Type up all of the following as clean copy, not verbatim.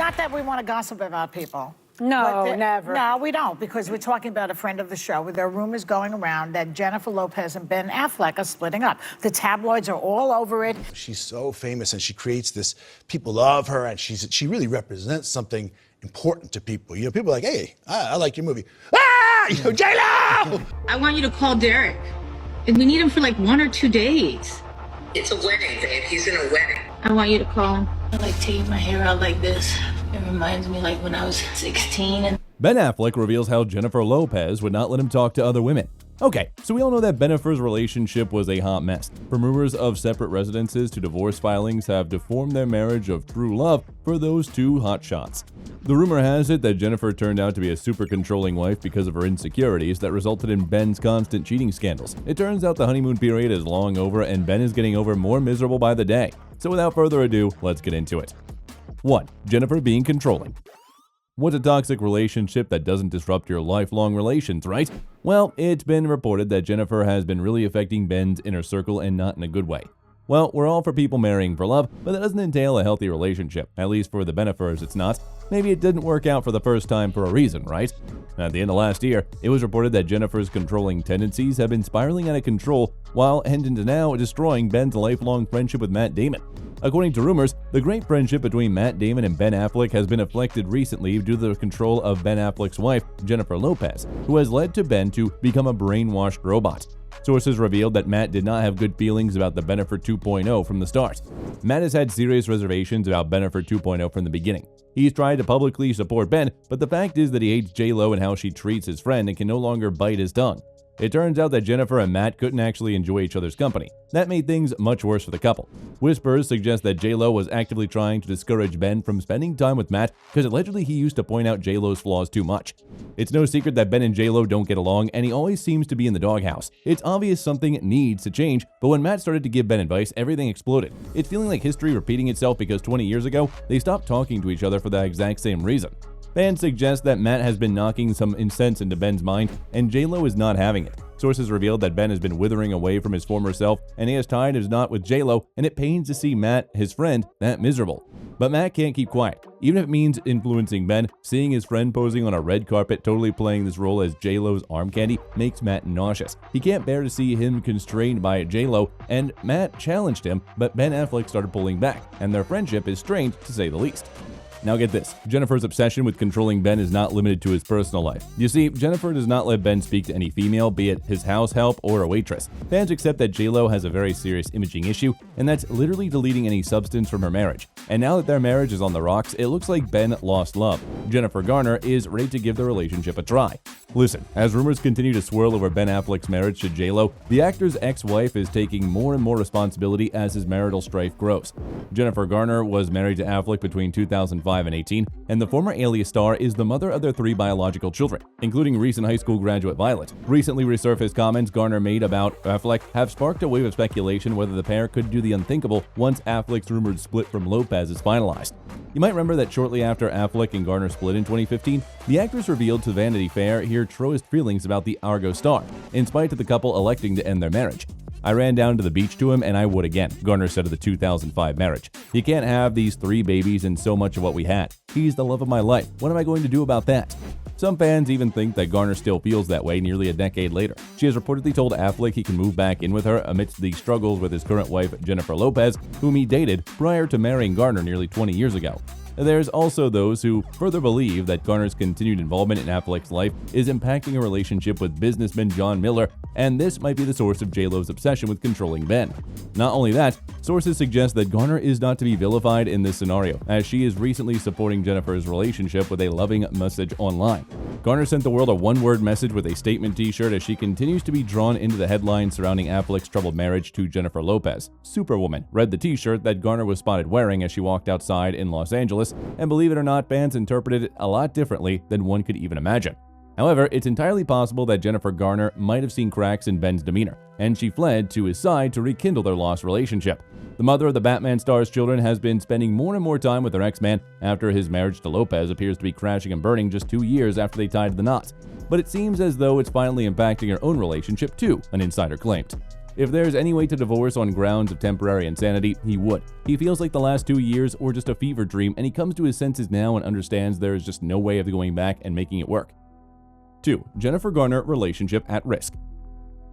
not that we want to gossip about people. No, never. No, we don't, because we're talking about a friend of the show where there are rumors going around that Jennifer Lopez and Ben Affleck are splitting up. The tabloids are all over it. She's so famous and she creates this, people love her, and she really represents something important to people. You know, people are like, hey, I like your movie. Ah, you know, J-Lo! I want you to call Derek. And we need him for like 1 or 2 days. It's a wedding, babe. He's in a wedding. I want you to call him. I like taking my hair out like this. It reminds me like when I was 16 and Ben Affleck reveals how Jennifer Lopez would not let him talk to other women. Okay, so we all know that Bennifer's relationship was a hot mess. From rumors of separate residences to divorce filings have deformed their marriage of true love for those two hotshots. The rumor has it that Jennifer turned out to be a super controlling wife because of her insecurities that resulted in Ben's constant cheating scandals. It turns out the honeymoon period is long over and Ben is getting over more miserable by the day. So without further ado, let's get into it. 1. Jennifer being controlling. What's a toxic relationship that doesn't disrupt your lifelong relations, right? Well, it's been reported that Jennifer has been really affecting Ben's inner circle and not in a good way. Well, we're all for people marrying for love, but that doesn't entail a healthy relationship. At least for the Bennifers, it's not. Maybe it didn't work out for the first time for a reason, right? At the end of last year, it was reported that Jennifer's controlling tendencies have been spiraling out of control, while ending to now destroying Ben's lifelong friendship with Matt Damon. According to rumors, the great friendship between Matt Damon and Ben Affleck has been afflicted recently due to the control of Ben Affleck's wife, Jennifer Lopez, who has led to Ben to become a brainwashed robot. Sources revealed that Matt did not have good feelings about the Bennifer 2.0 from the start. Matt has had serious reservations about Bennifer 2.0 from the beginning. He's tried to publicly support Ben, but the fact is that he hates J-Lo and how she treats his friend and can no longer bite his tongue. It turns out that Jennifer and Matt couldn't actually enjoy each other's company. That made things much worse for the couple. Whispers suggest that J-Lo was actively trying to discourage Ben from spending time with Matt because allegedly he used to point out J-Lo's flaws too much. It's no secret that Ben and J-Lo don't get along, and he always seems to be in the doghouse. It's obvious something needs to change, but when Matt started to give Ben advice, everything exploded. It's feeling like history repeating itself because 20 years ago, they stopped talking to each other for the exact same reason. Fans suggest that Matt has been knocking some sense into Ben's mind, and J-Lo is not having it. Sources revealed that Ben has been withering away from his former self, and he has tied his knot with J-Lo, and it pains to see Matt, his friend, that miserable. But Matt can't keep quiet. Even if it means influencing Ben, seeing his friend posing on a red carpet totally playing this role as J-Lo's arm candy makes Matt nauseous. He can't bear to see him constrained by J-Lo, and Matt challenged him, but Ben Affleck started pulling back, and their friendship is strained to say the least. Now get this, Jennifer's obsession with controlling Ben is not limited to his personal life. You see, Jennifer does not let Ben speak to any female, be it his house help or a waitress. Fans accept that J-Lo has a very serious imaging issue, and that's literally deleting any substance from her marriage. And now that their marriage is on the rocks, it looks like Ben lost love. Jennifer Garner is ready to give the relationship a try. Listen, as rumors continue to swirl over Ben Affleck's marriage to J-Lo, the actor's ex-wife is taking more and more responsibility as his marital strife grows. Jennifer Garner was married to Affleck between 2005 and 18, and the former Alias star is the mother of their 3 biological children, including recent high school graduate Violet. Recently resurfaced comments Garner made about Affleck have sparked a wave of speculation whether the pair could do the unthinkable once Affleck's rumored split from Lopez is finalized. You might remember that shortly after Affleck and Garner split in 2015, the actress revealed to Vanity Fair her truest feelings about the Argo star, in spite of the couple electing to end their marriage. "I ran down to the beach to him and I would again," Garner said of the 2005 marriage. "You can't have these 3 babies and so much of what we had. He's the love of my life. What am I going to do about that?" Some fans even think that Garner still feels that way nearly a decade later. She has reportedly told Affleck he can move back in with her amidst the struggles with his current wife, Jennifer Lopez, whom he dated prior to marrying Garner nearly 20 years ago. There's also those who further believe that Garner's continued involvement in Affleck's life is impacting a relationship with businessman John Miller, and this might be the source of J-Lo's obsession with controlling Ben. Not only that, sources suggest that Garner is not to be vilified in this scenario, as she is recently supporting Jennifer's relationship with a loving message online. Garner sent the world a one-word message with a statement t-shirt as she continues to be drawn into the headlines surrounding Affleck's troubled marriage to Jennifer Lopez. Superwoman read the t-shirt that Garner was spotted wearing as she walked outside in Los Angeles, and believe it or not, fans interpreted it a lot differently than one could even imagine. However, it's entirely possible that Jennifer Garner might have seen cracks in Ben's demeanor, and she fled to his side to rekindle their lost relationship. The mother of the Batman star's children has been spending more and more time with her ex-man after his marriage to Lopez appears to be crashing and burning just 2 years after they tied the knot. But it seems as though it's finally impacting her own relationship too, an insider claimed. If there's any way to divorce on grounds of temporary insanity, he would. He feels like the last 2 years were just a fever dream, and he comes to his senses now and understands there is just no way of going back and making it work. 2. Jennifer Garner relationship at risk.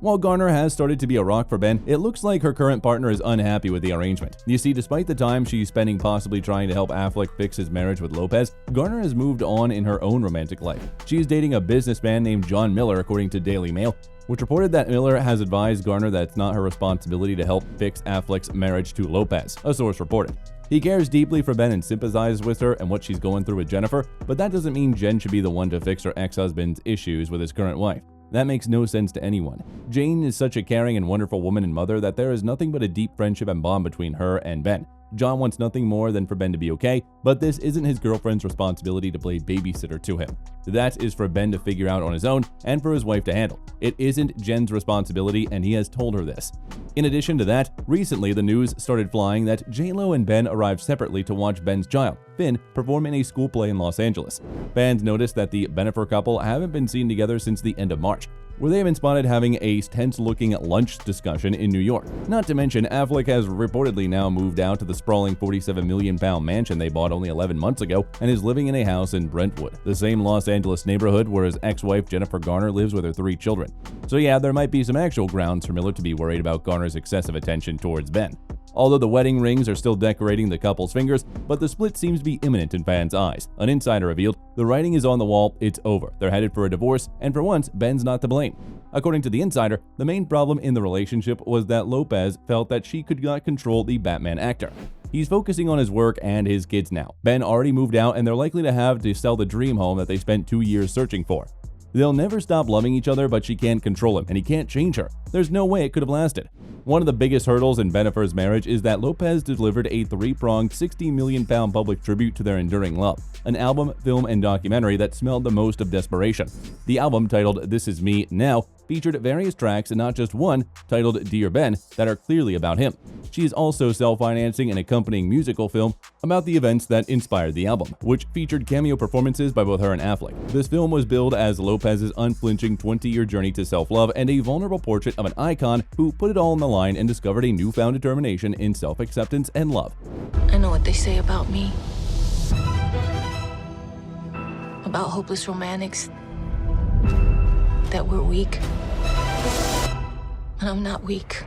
While Garner has started to be a rock for Ben, it looks like her current partner is unhappy with the arrangement. You see, despite the time she's spending possibly trying to help Affleck fix his marriage with Lopez, Garner has moved on in her own romantic life. She is dating a businessman named John Miller, according to Daily Mail, which reported that Miller has advised Garner that it's not her responsibility to help fix Affleck's marriage to Lopez, a source reported. He cares deeply for Ben and sympathizes with her and what she's going through with Jennifer, but that doesn't mean Jen should be the one to fix her ex-husband's issues with his current wife. That makes no sense to anyone. Jane is such a caring and wonderful woman and mother that there is nothing but a deep friendship and bond between her and Ben. John wants nothing more than for Ben to be okay, but this isn't his girlfriend's responsibility to play babysitter to him. That is for Ben to figure out on his own and for his wife to handle. It isn't Jen's responsibility, and he has told her this. In addition to that, recently the news started flying that J-Lo and Ben arrived separately to watch Ben's child, Finn, perform in a school play in Los Angeles. Fans noticed that the Bennifer couple haven't been seen together since the end of March, where they have been spotted having a tense-looking lunch discussion in New York. Not to mention, Affleck has reportedly now moved out to the sprawling £47 million mansion they bought only 11 months ago and is living in a house in Brentwood, the same Los Angeles neighborhood where his ex-wife Jennifer Garner lives with her 3 children. So yeah, there might be some actual grounds for Miller to be worried about Garner's excessive attention towards Ben. Although the wedding rings are still decorating the couple's fingers, but the split seems to be imminent in fans' eyes. An insider revealed, the writing is on the wall, it's over. They're headed for a divorce, and for once, Ben's not to blame. According to the insider, the main problem in the relationship was that Lopez felt that she could not control the Batman actor. He's focusing on his work and his kids now. Ben already moved out, and they're likely to have to sell the dream home that they spent 2 years searching for. They'll never stop loving each other, but she can't control him, and he can't change her. There's no way it could have lasted. One of the biggest hurdles in Bennifer's marriage is that Lopez delivered a 3-pronged £60 million public tribute to their enduring love, an album, film, and documentary that smelled the most of desperation. The album, titled This Is Me Now, featured various tracks and not just one, titled Dear Ben, that are clearly about him. She is also self-financing an accompanying musical film about the events that inspired the album, which featured cameo performances by both her and Affleck. This film was billed as Lopez's unflinching 20-year journey to self-love and a vulnerable portrait of an icon who put it all on the line and discovered a newfound determination in self-acceptance and love. I know what they say about me. About hopeless romantics. That we're weak. And I'm not weak.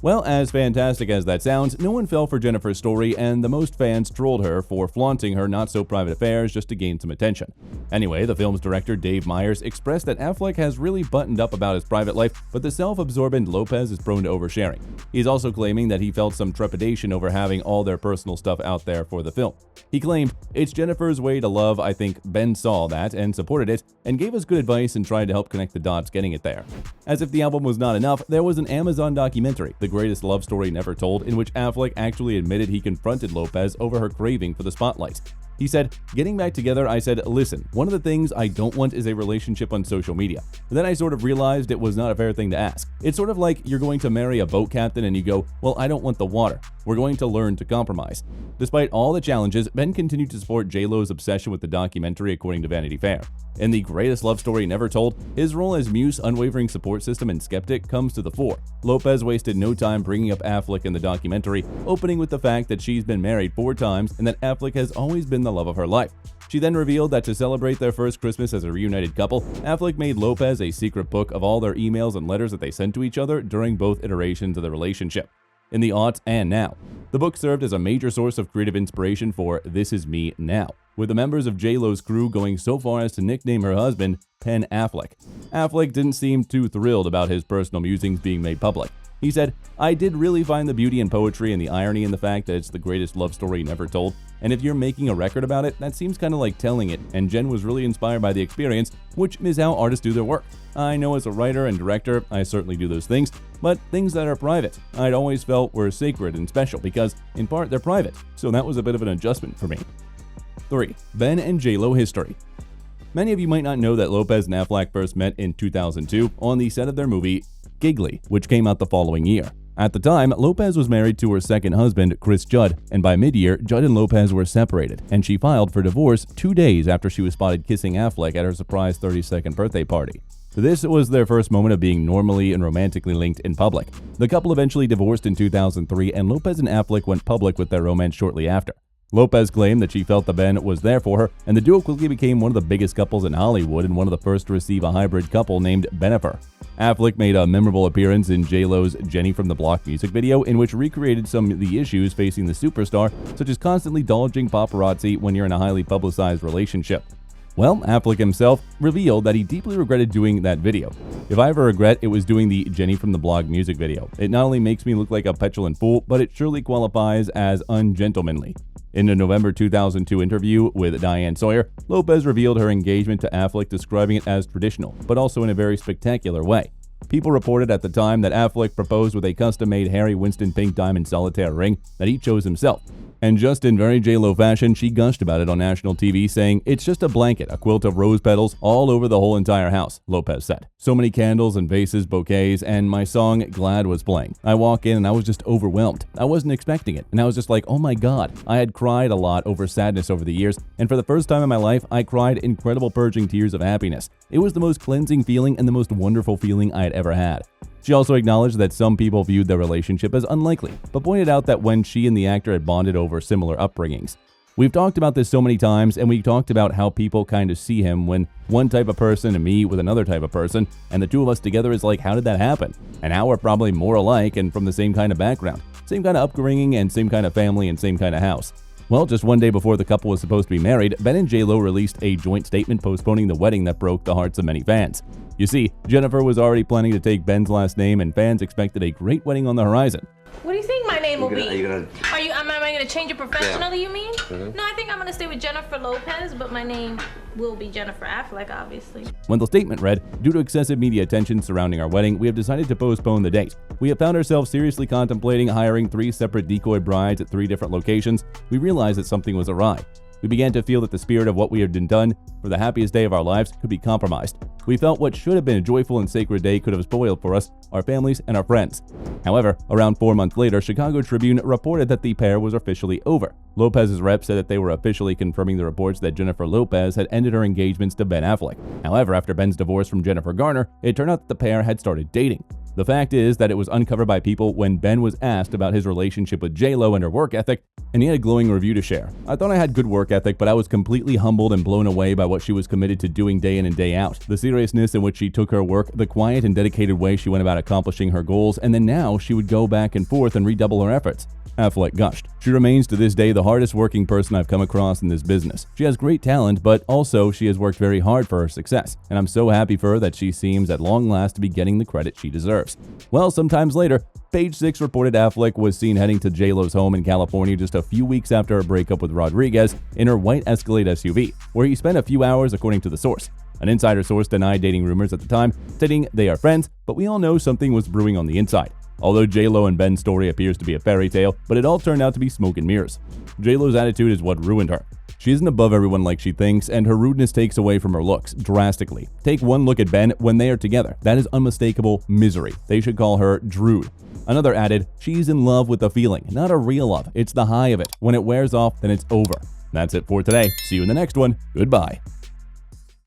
Well, as fantastic as that sounds, no one fell for Jennifer's story, and the most fans trolled her for flaunting her not-so-private affairs just to gain some attention. Anyway, the film's director, Dave Meyers, expressed that Affleck has really buttoned up about his private life, but the self-absorbent Lopez is prone to oversharing. He's also claiming that he felt some trepidation over having all their personal stuff out there for the film. He claimed, "It's Jennifer's way to love. I think Ben saw that and supported it and gave us good advice and tried to help connect the dots getting it there." As if the album was not enough, there was an Amazon documentary, The Greatest Love Story Never Told, in which Affleck actually admitted he confronted Lopez over her craving for the spotlight. He said, "Getting back together, I said, listen, one of the things I don't want is a relationship on social media. But then I sort of realized it was not a fair thing to ask. It's sort of like you're going to marry a boat captain and you go, well, I don't want the water. We're going to learn to compromise." Despite all the challenges, Ben continued to support J-Lo's obsession with the documentary, according to Vanity Fair. In The Greatest Love Story Never Told, his role as Muse's unwavering support system and skeptic comes to the fore. Lopez wasted no time bringing up Affleck in the documentary, opening with the fact that she's been married 4 times and that Affleck has always been the love of her life. She then revealed that to celebrate their first Christmas as a reunited couple, Affleck made Lopez a secret book of all their emails and letters that they sent to each other during both iterations of the relationship, in the aughts and now. The book served as a major source of creative inspiration for This Is Me Now, with the members of J-Lo's crew going so far as to nickname her husband Pen Affleck. Affleck didn't seem too thrilled about his personal musings being made public. He said, "I did really find the beauty in poetry and the irony in the fact that it's the greatest love story never told, and if you're making a record about it, that seems kind of like telling it, and Jen was really inspired by the experience, which is how artists do their work. I know as a writer and director, I certainly do those things, but things that are private, I'd always felt were sacred and special because, in part, they're private, so that was a bit of an adjustment for me." 3. Ben and J-Lo history. Many of you might not know that Lopez and Affleck first met in 2002 on the set of their movie Giggly, which came out the following year. At the time, Lopez was married to her second husband, Chris Judd, and by mid-year, Judd and Lopez were separated, and she filed for divorce 2 days after she was spotted kissing Affleck at her surprise 32nd birthday party. This was their first moment of being normally and romantically linked in public. The couple eventually divorced in 2003, and Lopez and Affleck went public with their romance shortly after. Lopez claimed that she felt the Ben was there for her, and the duo quickly became one of the biggest couples in Hollywood and one of the first to receive a hybrid couple named Bennifer. Affleck made a memorable appearance in J-Lo's Jenny from the Block music video, in which recreated some of the issues facing the superstar, such as constantly dodging paparazzi when you're in a highly publicized relationship. Well, Affleck himself revealed that he deeply regretted doing that video. If I ever regret, it was doing the Jenny from the Blog music video. It not only makes me look like a petulant fool, but it surely qualifies as ungentlemanly. In a November 2002 interview with Diane Sawyer, Lopez revealed her engagement to Affleck, describing it as traditional, but also in a very spectacular way. People reported at the time that Affleck proposed with a custom-made Harry Winston pink diamond solitaire ring that he chose himself. And just in very J-Lo fashion, she gushed about it on national TV, saying, "It's just a blanket, a quilt of rose petals all over the whole entire house," Lopez said. "So many candles and vases, bouquets, and my song Glad was playing. I walk in and I was just overwhelmed. I wasn't expecting it, and I was just like, oh my god." I had cried a lot over sadness over the years, and for the first time in my life, I cried incredible purging tears of happiness. It was the most cleansing feeling and the most wonderful feeling I had ever had. She also acknowledged that some people viewed their relationship as unlikely, but pointed out that when she and the actor had bonded over similar upbringings. We've talked about this so many times, and we talked about how people kind of see him when one type of person and me with another type of person, and the two of us together is like, how did that happen? And how we're probably more alike and from the same kind of background, same kind of upbringing, and same kind of family and same kind of house. Well, just one day before the couple was supposed to be married, Ben and J-Lo released a joint statement postponing the wedding that broke the hearts of many fans. You see, Jennifer was already planning to take Ben's last name, and fans expected a great wedding on the horizon. What do you think my name will be? Am I gonna change it professionally, you mean? No, I think I'm gonna stay with Jennifer Lopez, but my name will be Jennifer Affleck, obviously. When the statement read, "Due to excessive media attention surrounding our wedding, we have decided to postpone the date. We have found ourselves seriously contemplating hiring 3 separate decoy brides at 3 different locations. We realized that something was awry. We began to feel that the spirit of what we had done for the happiest day of our lives could be compromised. We felt what should have been a joyful and sacred day could have spoiled for us, our families, and our friends." However, around 4 months later, Chicago Tribune reported that the pair was officially over. Lopez's rep said that they were officially confirming the reports that Jennifer Lopez had ended her engagements to Ben Affleck. However, after Ben's divorce from Jennifer Garner, it turned out that the pair had started dating. The fact is that it was uncovered by People when Ben was asked about his relationship with J-Lo and her work ethic, and he had a glowing review to share. "I thought I had good work ethic, but I was completely humbled and blown away by what she was committed to doing day in and day out. The seriousness in which she took her work, the quiet and dedicated way she went about accomplishing her goals, and then now she would go back and forth and redouble her efforts." Affleck gushed. "She remains to this day the hardest working person I've come across in this business. She has great talent, but also she has worked very hard for her success, and I'm so happy for her that she seems at long last to be getting the credit she deserves." Well, sometimes later, Page 6 reported Affleck was seen heading to J-Lo's home in California just a few weeks after her breakup with Rodriguez in her white Escalade SUV, where he spent a few hours, according to the source. An insider source denied dating rumors at the time, stating they are friends, but we all know something was brewing on the inside. Although J-Lo and Ben's story appears to be a fairy tale, but it all turned out to be smoke and mirrors. J-Lo's attitude is what ruined her. She isn't above everyone like she thinks, and her rudeness takes away from her looks drastically. Take one look at Ben when they are together. That is unmistakable misery. They should call her Drude. Another added, "She's in love with the feeling, not a real love. It's the high of it. When it wears off, then it's over." That's it for today. See you in the next one. Goodbye.